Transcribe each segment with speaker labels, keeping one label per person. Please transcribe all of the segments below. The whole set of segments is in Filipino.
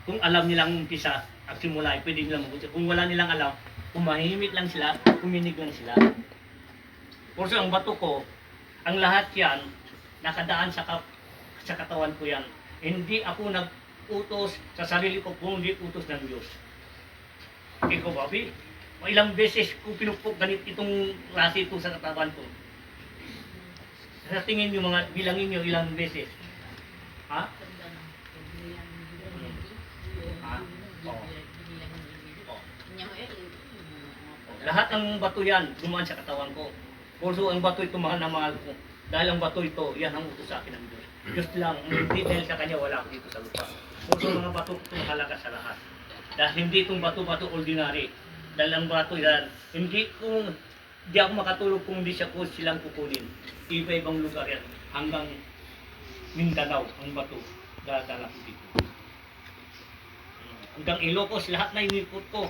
Speaker 1: Kung alam nilang umpisa at simula, pwede nilang mabuti. Kung wala nilang alam, kumahimik lang sila, kuminig lang sila. Porso ang bato ko, ang lahat yan, nakadaan sa katawan ko yan. Hindi ako nag-utos sa sarili ko kung hindi utos ng Diyos. Ikaw, Bobby, ilang beses ko pinupok ganit itong klase ito sa katawan ko. Sa tingin nyo mga, bilangin nyo ilang beses. Ha? Ha? Oo. Lahat ng bato yan, dumaan sa katawan ko. Also, ang bato ito, mahal na mahal ko. Dahil ang bato ito, yan ang utos sa akin ng Diyos. Diyos lang, hindi dahil sa Kanya, wala ako dito sa lupa. Also, mga bato ito mahalaga sa lahat. Dahil hindi itong bato-bato ordinary. Dahil ang bato yan, hindi ako makatulog kung hindi silang kukunin. Iba-ibang lugar yan. Hanggang Mindanao, ang bato, dadala ko dito. Hanggang Ilocos, lahat na inikot ko.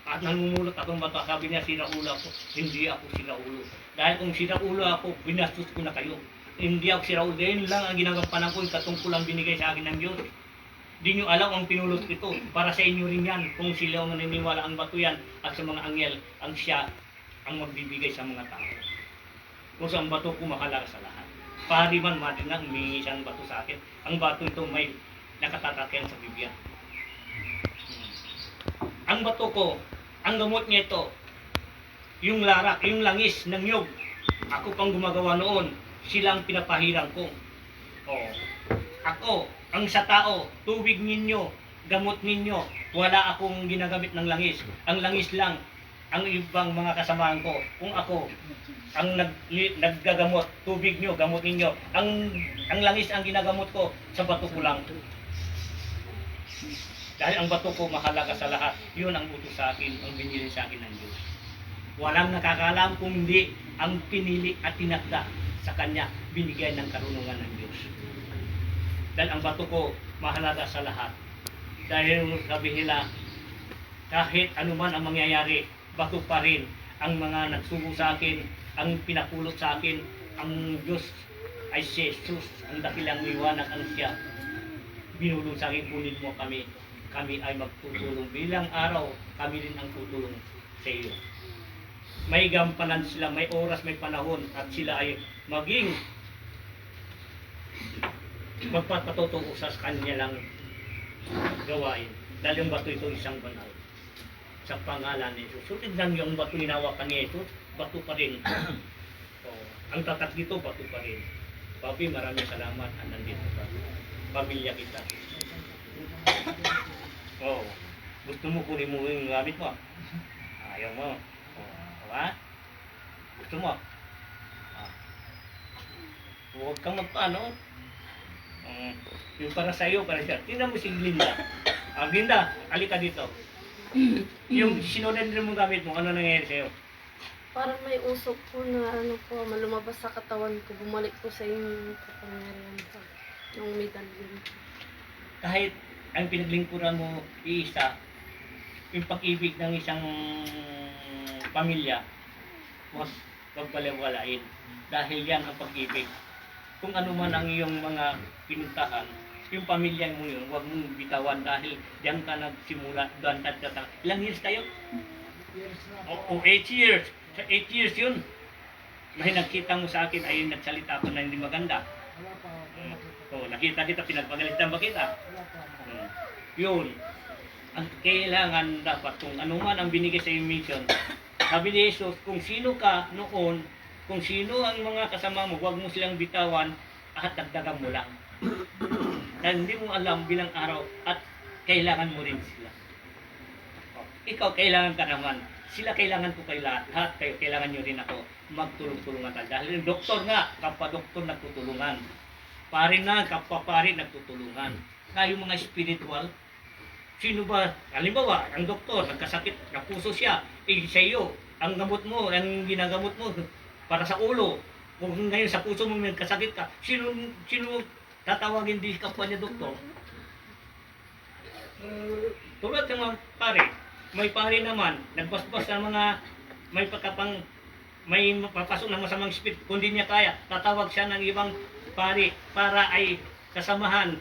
Speaker 1: At namumulot akong bato, sabi niya, sinaulo ako. Hindi ako sinaulo. Dahil kung sinaulo ako, binastos ko na kayo. Hindi ako sinaulo. Dahil lang ang ginagampanan ko, yung katungkulang binigay sa akin ng Diyos. Di nyo alam ang pinulot ito. Para sa inyo rin yan. Kung sila ang naniniwala ang bato yan at sa mga anghel, ang siya ang magbibigay sa mga tao. Kung sa ang bato ko mahalaga sa lahat. Pari man, madin na, humingi siyang bato sa akin. Ang bato ito may nakatatakyan sa Biblia. Ang bato ko, ang gamot niya ito, yung larak, yung langis ng nyog. Ako pang gumagawa noon, silang pinapahirang ko. Oh. Ako, ang sa tao, tubig ninyo, gamot ninyo, wala akong ginagamit ng langis. Ang langis lang, ang ibang mga kasamahan ko. Kung ako, ang naggagamot, tubig nyo, gamot ninyo. Ang langis ang ginagamot ko, sa bato ko lang. Dahil ang bato ko mahalaga sa lahat, yun ang utos sa akin, ang binili sa akin ng Diyos. Walang nakakalam kung hindi ang pinili at tinakda sa Kanya, binigay ng karunungan ng Diyos. Dahil ang bato ko mahalaga sa lahat. Dahil sabi nila, kahit anuman ang mangyayari, bato pa rin ang mga nagsugo sa akin, ang pinapulot sa akin, ang Diyos ay si Jesus, ang dakilang liwanag ang siya. Binulong sa akin, kunin mo kami. Kami ay magtutulong. Bilang araw, kami rin ang tutulong sa iyo. May gampanan sila, may oras, may panahon, at sila ay maging magpapatutuo sa kanya lang gawain. Dahil yung bato ito isang banal. Sa pangalan ni Jesus. So, tignan yung bato hinawakan ni Jesus, bato pa rin. So, ang tatak dito, bato pa rin. Papi, maraming salamat at nandito ka. Pamilya kita. Oh, gusto mo kunin mo yung gamit mo? Ayaw mo. Oh, ha? Gusto mo? Ah. Huwag kang magpaano. Yung para sa iyo, para siya. Tingnan mo si Glinda. Glinda, alika dito. Yung sinunod mo gamit mo, ano nangyayari sa iyo?
Speaker 2: Parang may usok po na malumabas sa katawan ko. Bumalik po sa inyong kapangyarihan po. Yung medalyon.
Speaker 1: Kahit ang pinaglingkuran mo iisa, yung pag-ibig ng isang pamilya, huwag balewalain. Dahil yan ang pag-ibig. Kung ano man ang iyong mga pinuntahan, yung pamilya mo yun, huwag mong bitawan dahil diyan ka nagsimula, doon ka. Ilang years tayo? 8 years. Sa 8 years yun. May nakita mo sa akin ay nagsalita ako na hindi maganda. Nakita kita, pinagpagalitan ba kita? Yun. Ang kailangan dapat kung ano man ang binigay sa iyong mission. Sabi ni Jesus, kung sino ka noon, kung sino ang mga kasama mo, huwag mo silang bitawan at dagdagan mo lang. Dahil hindi mo alam bilang araw at kailangan mo rin sila. Ikaw kailangan ka naman. Sila kailangan ko kay lahat. Lahat kayo kailangan nyo rin ako. Magtulong-tulungan tayo. Dahil yung doktor nga, kapwa-doktor nagtutulungan. Pare na, kapwa-pare nagtutulungan. Na yung mga spiritual, sino ba? Halimbawa, ang doktor, nagkasakit, napuso siya. Sa iyo, ang gamot mo, ang ginagamot mo, para sa ulo. Kung ngayon sa puso mo nagkasakit ka, sino tatawagin din kapwa niya doktor? Tulad ng mga pare, may pare naman, nagbasbas ng mga, may papasok ng masamang spirit, kung di niya kaya, tatawag siya ng ibang pare para ay kasamahan,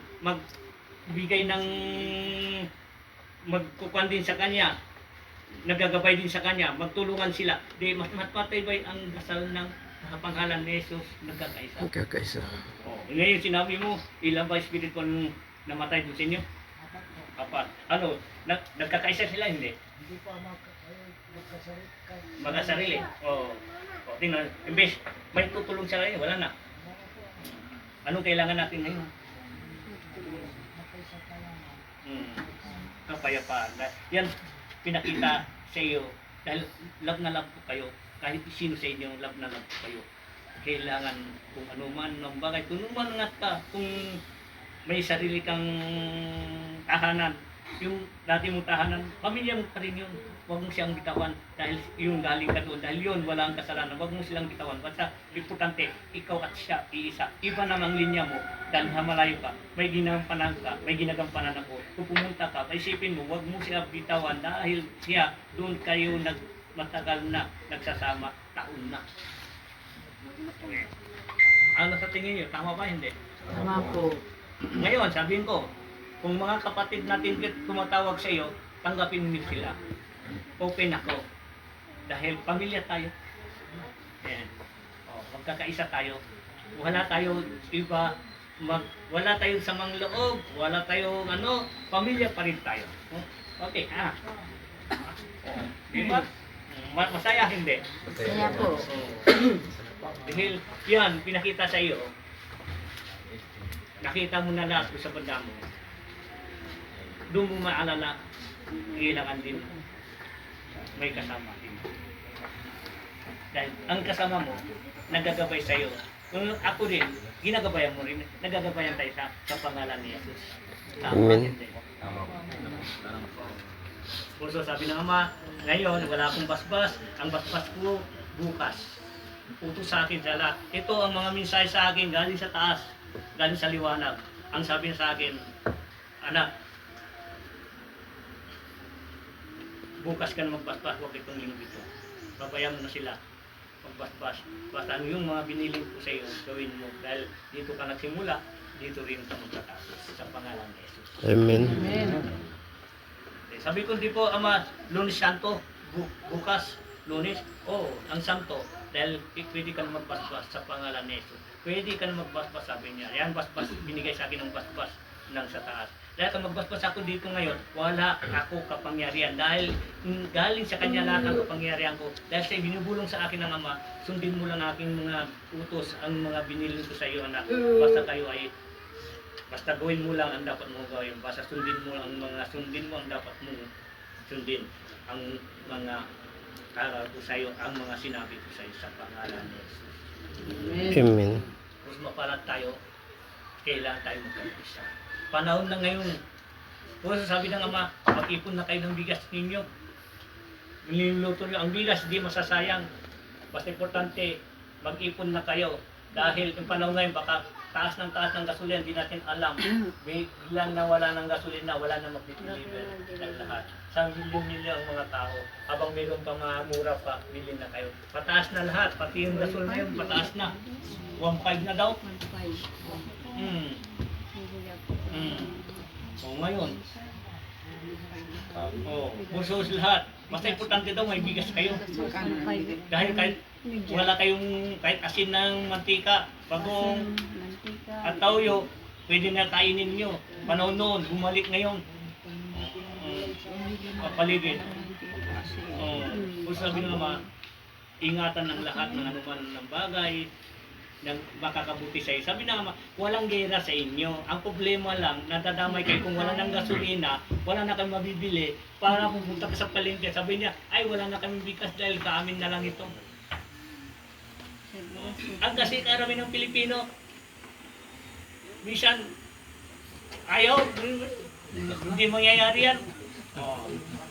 Speaker 1: bigay ng magkukuhan din sa kanya, nagagabay din sa kanya, magtulungan sila. Di mas matibay ang dasal ng pangalan ni Jesus nagkakaisa.
Speaker 3: Magkakaisa.
Speaker 1: Oh, ngayon sinabi mo, ilan ba espiritu ang namatay doon sa inyo? Apat. Ano, nagkakaisa sila hindi?
Speaker 4: Hindi pa magkasarili.
Speaker 1: Magkasarili. Oh. Oh, tingnan, imbes may tutulong sa kanila, wala na. Anong kailangan natin ngayon?
Speaker 4: Makaisa ka lang.
Speaker 1: Kapayapaan. Yan, pinakita sa iyo. Dahil love na love po kayo. Kahit sino sa inyo, love na love po kayo. Kailangan kung ano man ng bagay. Kung umangat ka, kung may sarili kang tahanan, yung dati mong tahanan, pamilya mo pa rin yun. Huwag mo siyang bitawan dahil yung galing ka doon. Dahil yun, walang kasalanan. Huwag mo silang bitawan. Basta, importante, ikaw at siya, iisa. Iba namang linya mo dahil malayo ka. May ginagampanan ka, may ginagampanan ako. Kung pumunta ka, isipin mo, huwag mo siya bitawan dahil siya, doon kayo matagal na nagsasama, taon na. Ano sa tingin niyo? Tama ba? Hindi?
Speaker 2: Tama po.
Speaker 1: Ngayon, sabihin ko, kung mga kapatid natin tumatawag sa iyo, tanggapin mo sila. Open ako. Dahil pamilya tayo. Ayan. O, magkakaisa tayo. Wala tayo iba, wala tayong samang loob, wala tayong pamilya pa rin tayo. Okay, diba? Masaya hindi?
Speaker 2: Kaya po.
Speaker 1: Dahil yan, pinakita sa iyo, nakita mo na lahat sa banda mo. Doon mo maalala, kailangan din may kasama din. Dahil ang kasama mo, nagagabay sa iyo. Kung ako din, ginagabayan mo rin, nagagabayan tayo sa pangalan ni Jesus.
Speaker 3: Amen.
Speaker 1: Puso sabi ng Ama, ngayon wala akong basbas, ang basbas ko bukas. Utos sa akin sa lahat. Ito ang mga mensahe sa akin galing sa taas, galing sa liwanag. Ang sabi sa akin, anak, bukas ka na magbasbas, huwag itong linggo ito. Babayan mo na sila magbasbas. Basta yung mga biniling ko sa iyo, gawin mo. Dahil dito ka nagsimula, dito rin ka magtatapos sa pangalan ni Jesus.
Speaker 3: Amen.
Speaker 1: Sabi ko, di po, Ama, Lunes Santo, bukas, Lunes, ang Santo, dahil pwede ka na magbasbas sa pangalan ni Jesus. Pwede ka na magbasbas, sabi niya. Yan, basbas, binigay sa akin ng basbas ng sa taas. Dahil kung magbasbas ako dito ngayon, wala ako kapangyarihan. Dahil galing sa kanya lahat ang kapangyarihan ko. Dahil siya binubulong sa akin ng Ama, sundin mo lang aking mga utos, ang mga binilin ko sa iyo, anak. Basta gawin mo lang ang dapat mo gawin. Basta sundin mo ang dapat mo sundin. Ang mga aral ko sa iyo, ang mga sinabi ko sa iyo sa pangalan ni Jesus.
Speaker 3: Amen.
Speaker 1: Kung mapalat tayo, kailangan tayo magkaisa. Panahon na ngayon, kung sabi ng Ama, mag-ipon na kayo ng bigas ninyo. Niluluto nyo ang bigas, di masasayang. Basta importante, mag-ipon na kayo. Dahil yung panahon ngayon, baka taas ng gasolina, hindi natin alam. Biglang nawala ng gasolina, wala na mag-deliver ng lahat. Sa milyon-milyon ang mga tao. Habang mayroon pa mga mura pa, bilhin na kayo. Pataas na lahat, pati yung gasolina yun, pataas na. 1.5 na daw. Ngayon. Busos lahat. Basta importante daw, may bigas kayo. Dahil wala kayong kahit asin ng mantika, bagong at tawyo, pwede na kainin nyo. Panahon noon, bumalik ngayon. Papaligid. Kung sabi ng Ama, ingatan ng lahat ng anuman ng bagay, ng makakabuti sa iyo. Sabi ng Ama, walang gera sa inyo. Ang problema lang, nadadamay kayo kung wala ng gasolina, wala na kayong mabibili, para pupunta ka sa palengke. Sabi niya, ay wala na kami bigas dahil kaamin na lang ito. Ang kasi karami ng Pilipino, minsan, ayaw, hindi mangyayari yan.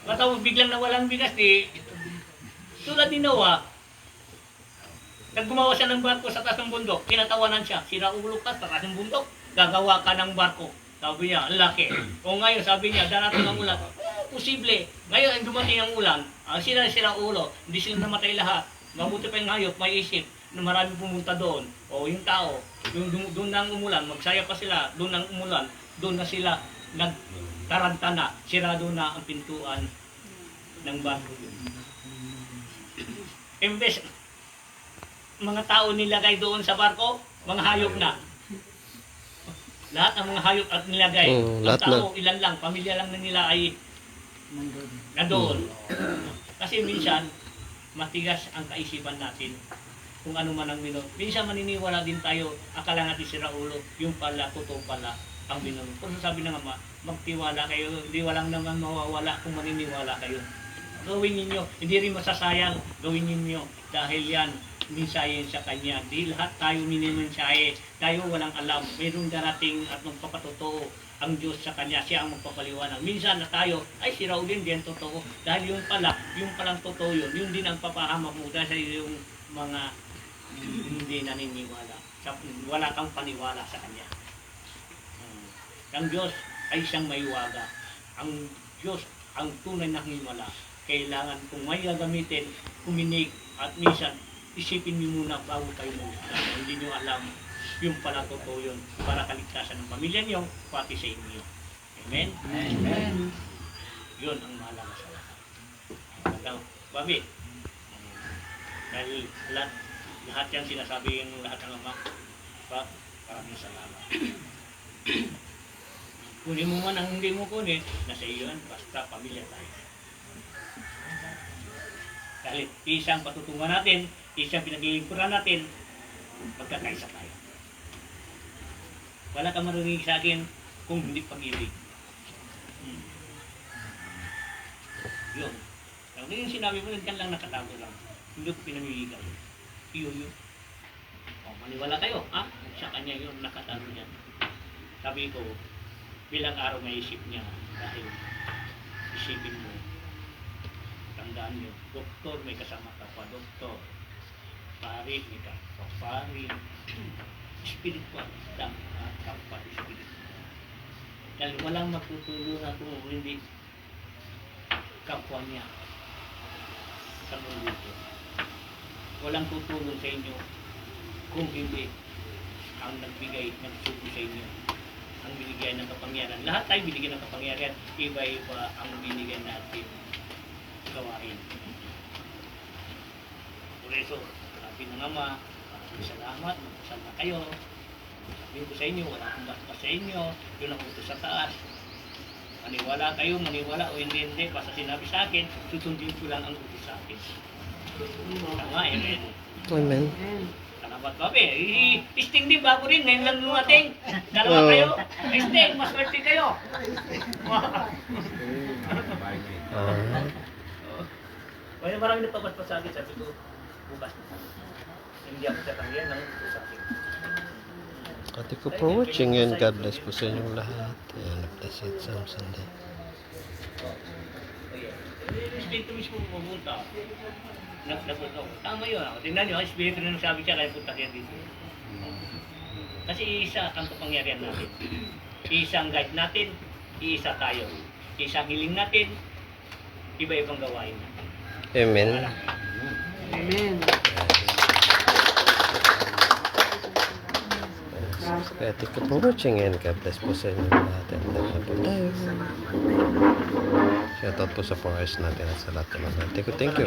Speaker 1: Matawag biglang nawalan bigas, tulad ni Noah, naggumawa siya ng barko sa taas ng bundok, kinatawanan siya, sira ulo ka sa taas ng bundok, gagawa ka ng barko. Sabi niya, ang laki. O ngayon, sabi niya, darating ang ulan. Posible. Ngayon, ang dumating ang ulan, sira ulo, hindi sila namatay lahat. Mabuti pa yung hayop, may isip, na marami pumunta doon. O yung tao, doon nang umulan, magsaya pa sila, doon nang umulan, doon na sila nagtaranta na, sirado na ang pintuan ng barko yun. Imbes, mga tao nilagay doon sa barko, mga hayop na. Lahat ng mga hayop at nilagay. Ang
Speaker 3: lahat
Speaker 1: tao, ilan lang, pamilya lang na nila ay nandoon. Kasi minsan, matigas ang kaisipan natin kung ano man ang minor. Minsan maniniwala din tayo, akala natin si Raulo, yung pala, totoo pala ang minor. Kung sabi ng Ama, magtiwala kayo, hindi walang naman mawawala kung maniniwala kayo. Gawin ninyo, hindi rin masasayang, gawin ninyo dahil yan, mensahe sa Kanya. Di lahat tayo minimensahe, tayo walang alam. Mayroong darating at magpapatotoo ang Diyos sa Kanya, siya ang magpapaliwanag. Minsan na tayo, ay si Raul din totoo. Dahil yung palang totoo yun din ang papahama mo dahil yung mga hindi naniniwala. Wala kang paniwala sa Kanya. Ang Diyos ay siyang maywaga. Ang Diyos, ang tunay na himala. Kailangan kung may gagamitin, kuminig at minsan isipin niyo muna bago kayo magsalita. Hindi niyo alam yung pala totoo yun para kaligtasan ng pamilya niyo pati sa inyo. Amen?
Speaker 4: Amen.
Speaker 1: Yun ang mahalaga sa lahat. Hanggang, Babi, dahil lahat yan sinasabi ng lahat ng Ama, maraming salamat. Kunin mo man ang hindi mo kunin, nasa iyo yan, basta pamilya tayo. Dahil isang patutungan natin, isang pinag-iingkuran natin, magkakaisa tayo. Wala kang marunong sa akin kung hindi pag-ibig. Yun. Ang yung sinabi mo, nagkan lang nakatago lang. Hindi ko pinamimigay. Yun. O, maniwala kayo, ha? Sa kanya yun, nakatago niya. Sabi ko, bilang araw may isip niya, dahil isipin mo, tandaan nyo, doktor, may kasama ka pa, doktor. Pari, may kapwa, pari. Spiritual, kapwa, spiritual. Dahil walang magtutulungan kung hindi kapwa niya sa mundo. Walang tutulong sa inyo kung hindi ang nagbigay ng sugo sa inyo. Ang binigyan ng kapangyarihan. Lahat tayo binigyan ng kapangyarihan. Iba-iba ang binigyan natin gawain. Por eso, sabi ng Ama, salamat, magpasal na kayo. Sabihin ko sa inyo, wala akong basta sa inyo, yun ako ito sa taas. Maniwala kayo, maniwala o hindi, basta sinabi sa akin, susundin ko lang ang utos sa akin. Tama, amen.
Speaker 3: Amen.
Speaker 1: Salamat, Babe. Testing din, bago rin, ngayon lang lumating. Dalawa kayo, testing, maswerte kayo. Kaya marami nagpapaspas sa akin, sabi ko, bukas na. Hindi ako sa kanya ng utos sa akin.
Speaker 3: Thank you for watching and God bless po sa inyong lahat. And bless it some Sunday.
Speaker 1: Espiritu mismo pumunta. Nagsagot ako. Tama yun. Tingnan nyo, espiritu na nagsabi siya, kaya punta siya dito. Kasi isa ang kapangyarihan natin. Isa ang guide natin, isa tayo. Isa ang hiling natin, iba-ibang gawain natin.
Speaker 3: Amen.
Speaker 4: Amen.
Speaker 3: Kaya thank you for watching and God bless po sa inyong lahat. And na po tayo. Shoutout po sa followers natin at sa lahat naman. Thank you,